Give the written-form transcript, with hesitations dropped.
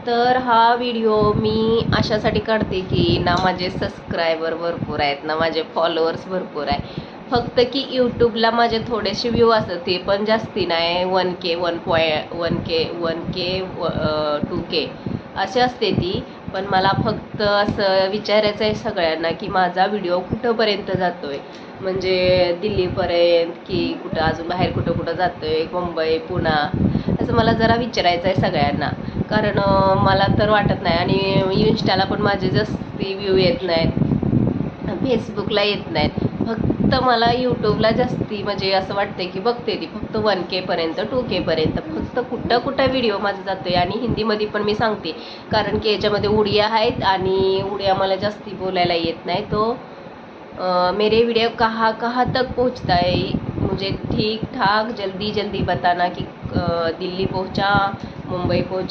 तर हा व्हिडिओ मी अशासाठी काढते की ना माझे सबस्क्रायबर भरपूर आहेत ना माझे फॉलोअर्स भरपूर आहे, फक्त की यूट्यूबला माझे थोडेसे व्ह्यू असतात, ते पण जास्ती नाही, 1K 1K 2K असे असते ती. पण मला फक्त असं विचारायचं आहे सगळ्यांना की माझा व्हिडिओ कुठंपर्यंत जातोय, म्हणजे दिल्लीपर्यंत की कुठं अजून बाहेर कुठं कुठं जातोय, मुंबई पुणा, असं मला जरा विचारायचं आहे सगळ्यांना. कारण मला तर वाटत नाही, आणि इन्स्टाला पण माझे जास्ती व्ह्यू येत नाहीत, फेसबुकला येत नाहीत, फक्त मला यूट्यूबला जास्ती म्हणजे असं वाटतंय की बघते ती फक्त 1K पर्यंत 2K पर्यंत, फक्त कुठं कुठं व्हिडिओ माझा जातोय. आणि हिंदीमध्ये पण मी सांगते, कारण की याच्यामध्ये उडिया आहेत आणि उडिया मला जास्ती बोलायला येत नाही. तो मेरे वीडियो कहाँ कहाँ तक पहुँचता है, मुझे ठीक ठाक जल्दी जल्दी बताना कि दिल्ली पहुँचा, मुंबई पहुँचा.